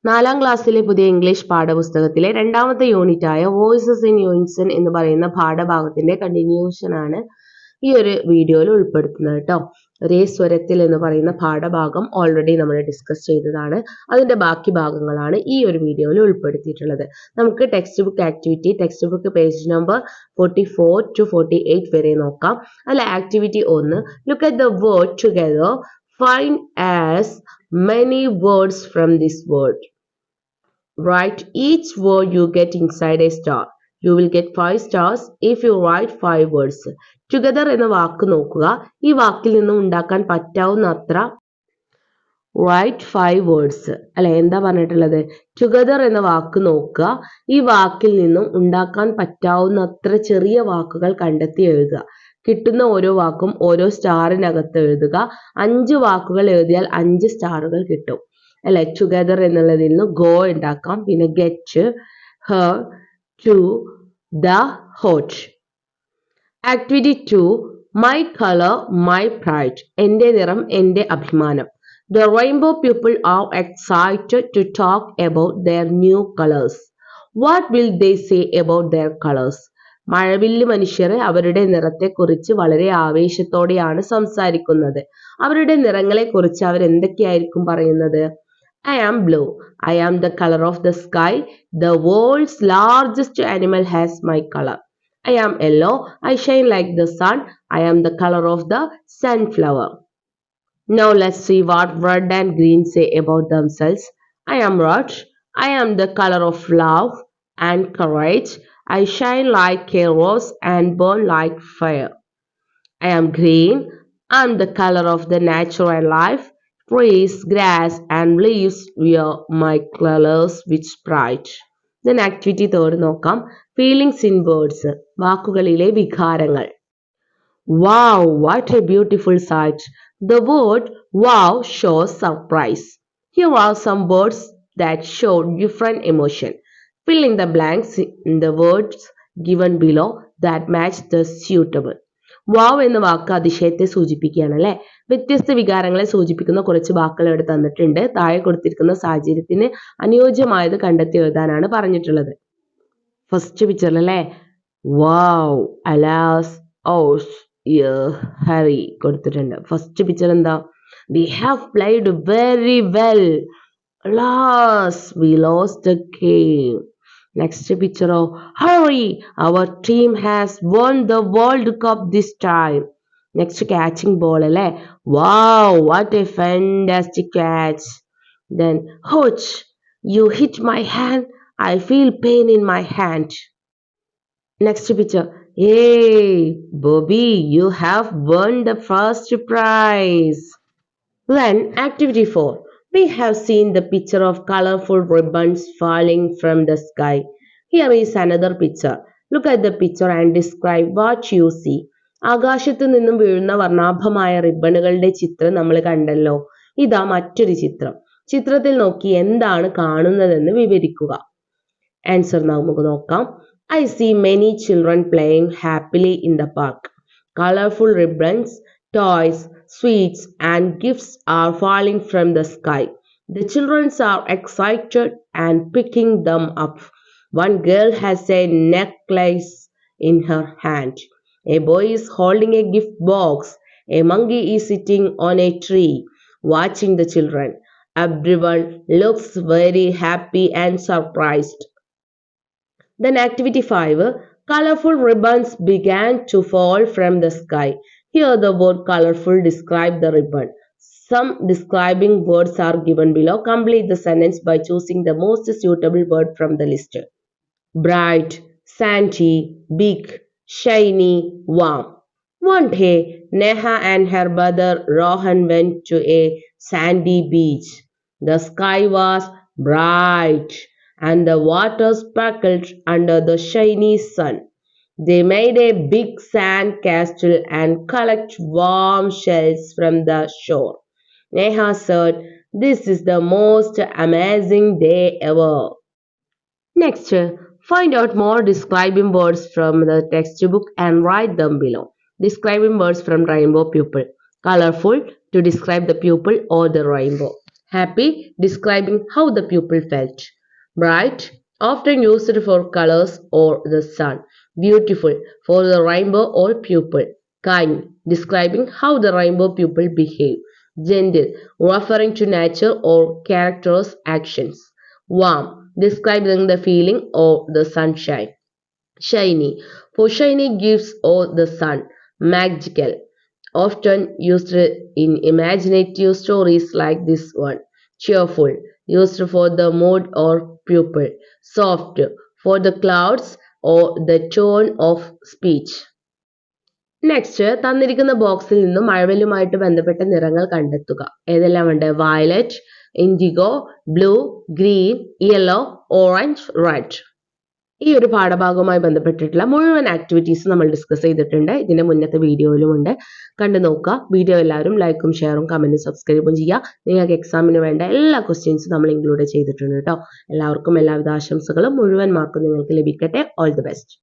നാലാം ക്ലാസ്സിലെ പുതിയ ഇംഗ്ലീഷ് പാഠപുസ്തകത്തിലെ രണ്ടാമത്തെ യൂണിറ്റായ വോയിസസ് ഇൻ യൂണിസൺ എന്ന് പറയുന്ന പാഠഭാഗത്തിന്റെ കണ്ടിന്യൂഷൻ ആണ് ഈ ഒരു വീഡിയോയിൽ ഉൾപ്പെടുത്തുന്നത് കേട്ടോ. ഒരേ സ്വരത്തിൽ എന്ന് പറയുന്ന പാഠഭാഗം ഓൾറെഡി നമ്മൾ ഡിസ്കസ് ചെയ്തതാണ്. അതിന്റെ ബാക്കി ഭാഗങ്ങളാണ് ഈ ഒരു വീഡിയോയിൽ ഉൾപ്പെടുത്തിയിട്ടുള്ളത്. നമുക്ക് text book activity, text book page number 44 to 48 വരെ നോക്കാം. അതിൽ activity 1, look at the word together, find as many words from this word. Write each word you get inside a star. You will get 5 stars if you write 5 words. Together എന്ന വാക്ക് നോക്കുക. ഈ വാക്കിൽ നിന്നും ഉണ്ടാക്കാൻ പറ്റാവുന്ന അത്ര write 5 words. അല്ലെ, എന്താ പറഞ്ഞിട്ടുള്ളത്? Together എന്ന വാക്ക് നോക്കുക. ഈ വാക്കിൽ നിന്നും ഉണ്ടാക്കാൻ പറ്റാവുന്ന അത്ര ചെറിയ വാക്കുകൾ കണ്ടെത്തി എഴുതുക. കിട്ടുന്ന ഓരോ വാക്കും ഓരോ സ്റ്റാറിനകത്ത് എഴുതുക. 5 വാക്കുകൾ എഴുതിയാൽ 5 സ്റ്റാറുകൾ കിട്ടും. അല്ലെ, ടുഗദർ എന്നുള്ളതിൽ നിന്ന് ഗോ ഉണ്ടാക്കാം. പിന്നെ get, her, to, the, hot. Activity 2, my colour my pride. എന്റെ നിറം എന്റെ അഭിമാനം. The rainbow people are excited to talk about their new colors. What will they say about their colors? മഴവില്ല് മനുഷ്യർ അവരുടെ നിറത്തെക്കുറിച്ച് വളരെ ആവേശത്തോടെയാണ് സംസാരിക്കുന്നത്. അവരുടെ നിറങ്ങളെക്കുറിച്ച് അവർ എന്തൊക്കെയായിരിക്കും പറയുന്നത്? I am blue. I am the color of the sky. The world's largest animal has my color. I am yellow. I shine like the sun. I am the color of the sunflower. Now let's see what red and green say about themselves. I am red. I am the color of love and courage. I shine like a rose and burn like fire. I am green. I am the color of the nature and life. Trees, grass and leaves wear my colors with pride. Then activity 3 നോക്കാം. Feelings in words. വാക്കുകളിലെ വികാരങ്ങൾ. Wow, what a beautiful sight. The word wow shows surprise. Here are some words that show different emotion. Fill in the blanks in the words given below that match the suitable. വാവ് എന്ന വാക്ക് അതിശയത്തെ സൂചിപ്പിക്കുകയാണ് അല്ലെ. വ്യത്യസ്ത വികാരങ്ങളെ സൂചിപ്പിക്കുന്ന കുറച്ച് വാക്കുകൾ ഇവിടെ തന്നിട്ടുണ്ട്. താഴെ കൊടുത്തിരിക്കുന്ന സാഹചര്യത്തിന് അനുയോജ്യമായത് കണ്ടെത്തി എഴുതാനാണ് പറഞ്ഞിട്ടുള്ളത്. ഫസ്റ്റ് പിക്ചറിൽ അല്ലെ, വാവ്, അലാസ്, ഓസ്, ഹറി കൊടുത്തിട്ടുണ്ട്. ഫസ്റ്റ് പിക്ചർ എന്താ? We have played very well. Alas, we lost the game. Next picture of hurry, our team has won the World Cup this time. Next catching ball alle, wow, what a fantastic catch. Then ouch, you hit my hand, I feel pain in my hand. Next picture, hey Bobby, you have won the first prize. Then activity 4, we have seen the picture of colorful ribbons falling from the sky. Here is another picture. Look at the picture and describe what you see. ആകാശത്തു നിന്നും വീഴുന്ന വർണ്ണാഭമായ റിബണുകളുടെ ചിത്രം നമ്മൾ കണ്ടല്ലോ. ഇതാ മറ്റൊരു ചിത്രം. ചിത്രത്തിൽ നോക്കി എന്താണ് കാണുന്നതെന്ന് വിവരിക്കുക. ആൻസർ നമുക്ക് നോക്കാം. I see many children playing happily in the park. Colorful ribbons, toys, sweets and gifts are falling from the sky. The children are excited and picking them up. One girl has a necklace in her hand. A boy is holding a gift box. A monkey is sitting on a tree watching the children. Everyone looks very happy and surprised. Then activity 5, colorful ribbons began to fall from the sky. Here the word colorful describe the ribbon. Some describing words are given below. Complete the sentence by choosing the most suitable word from the list. Bright, sandy, big, shiny, warm. One day, Neha and her brother Rohan went to a sandy beach. The sky was bright and the water sparkled under the shiny sun. They made a big sand castle and collected warm shells from the shore. Neha said, "This is the most amazing day ever." Next, find out more describing words from the textbook and write them below. Describing words from rainbow pupil. Colorful to describe the pupil or the rainbow. happy, describing how the pupil felt. Bright, often used for colors or the sun. Beautiful, for the rainbow or pupil. Kind, describing how the rainbow pupil behave. Gentle, referring to nature or characters' actions. Warm, describing the feeling or the sunshine. Shiny, for shiny gives or the sun. Magical, often used in imaginative stories like this one. Cheerful, used for the mood or pupil. Soft, for the clouds or the tone of speech. Next തന്നിരിക്കുന്ന ബോക്സിൽ നിന്നും മഴവില്ലുമായിട്ട് ബന്ധപ്പെട്ട നിറങ്ങൾ കണ്ടെത്തുക. ഏതെല്ലാം ഉണ്ട്? Violet, IndiGo, blue, green, yellow, orange, red. ഈ ഒരു പാഠഭാഗവുമായി ബന്ധപ്പെട്ടിട്ടുള്ള മുഴുവൻ ആക്ടിവിറ്റീസ് നമ്മൾ ഡിസ്കസ് ചെയ്തിട്ടുണ്ട്. ഇതിന്റെ മുന്നത്തെ വീഡിയോയിലും ഉണ്ട്, കണ്ടു നോക്കുക. വീഡിയോ എല്ലാവരും ലൈക്കും ഷെയറും കമന്റും സബ്സ്ക്രൈബും ചെയ്യുക. നിങ്ങൾക്ക് എക്സാമിന് വേണ്ട എല്ലാ ക്വസ്റ്റ്യൻസും നമ്മൾ ഇൻക്ലൂഡ് ചെയ്തിട്ടുണ്ട് കേട്ടോ. എല്ലാവർക്കും എല്ലാവിധ ആശംസകളും, മുഴുവൻ മാർക്കും നിങ്ങൾക്ക് ലഭിക്കട്ടെ. All the best.